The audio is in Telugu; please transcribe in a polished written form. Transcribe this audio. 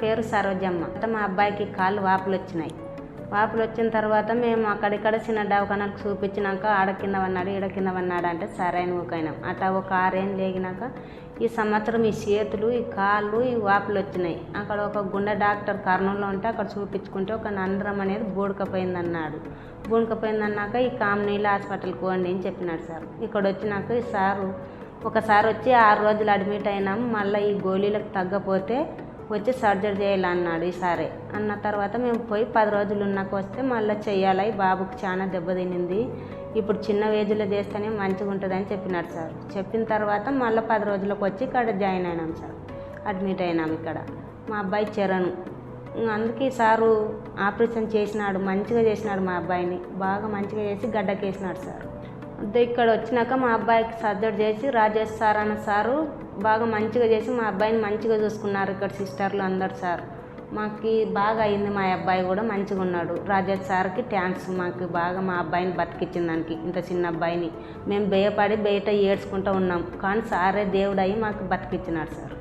పేరు సరోజమ్మ. మా అబ్బాయికి కాళ్ళు వాపులు వచ్చినాయి. వాపులు వచ్చిన తర్వాత మేము అక్కడిక్కడ చిన్న దవాఖానాలకు చూపించినాక ఆడ కింద పన్నాడు ఈడ కింద పన్నాడు అంటే సరే అని ఊకైనాం. అట్లా ఒక 6 ఏళ్ళు లేగినాక ఈ సంవత్సరం ఈ చేతులు ఈ కాళ్ళు ఈ వాపులు వచ్చినాయి. అక్కడ ఒక గుండె డాక్టర్ కర్నూలులో ఉంటే అక్కడ చూపించుకుంటే ఒక నంద్రం అనేది బూడకపోయిందన్నాడు. బూడకపోయిందన్నాక ఈ కామినేని హాస్పిటల్కి పోండి అని చెప్పినాడు సార్. ఇక్కడ వచ్చినాక ఈ సారు ఒకసారి వచ్చి 6 రోజులు అడ్మిట్ అయినాం. మళ్ళీ ఈ గోళీలకు తగ్గపోతే వచ్చి సర్జరీ చేయాలన్నాడు ఈసారి. అన్న తర్వాత మేము పోయి 10 రోజులు ఉన్నాక వస్తే మళ్ళీ చెయ్యాలి, బాబుకి చాలా దెబ్బతినింది, ఇప్పుడు చిన్న ఏజ్లో చేస్తేనే మంచిగా ఉంటుందని చెప్పినాడు సార్. చెప్పిన తర్వాత మళ్ళీ 10 రోజులకు వచ్చి ఇక్కడ జాయిన్ అయినాం సార్. అడ్మిట్ అయినాం ఇక్కడ. మా అబ్బాయి చరణ్. అందుకే సారు ఆపరేషన్ చేసినాడు, మంచిగా చేసినాడు. మా అబ్బాయిని బాగా మంచిగా చేసి గడ్డకేసినాడు సార్. అంటే ఇక్కడ వచ్చినాక మా అబ్బాయికి సర్జరీ చేసి రాజేష్ సార్ అన్న సారు బాగా మంచిగా చేసి మా అబ్బాయిని మంచిగా చూసుకున్నారు. ఇక్కడ సిస్టర్లు అందరు సార్. మాకు బాగా అయింది. మా అబ్బాయి కూడా మంచిగా ఉన్నాడు. రాజేష్ సార్కి థ్యాంక్స్. మాకు బాగా మా అబ్బాయిని బతికిచ్చిన దానికి, ఇంత చిన్న అబ్బాయిని మేము భయపడి బయట ఏడ్చుకుంటూ ఉన్నాం. కానీ సారే దేవుడు అయ్యి మాకు బతికిచ్చినాడు సార్.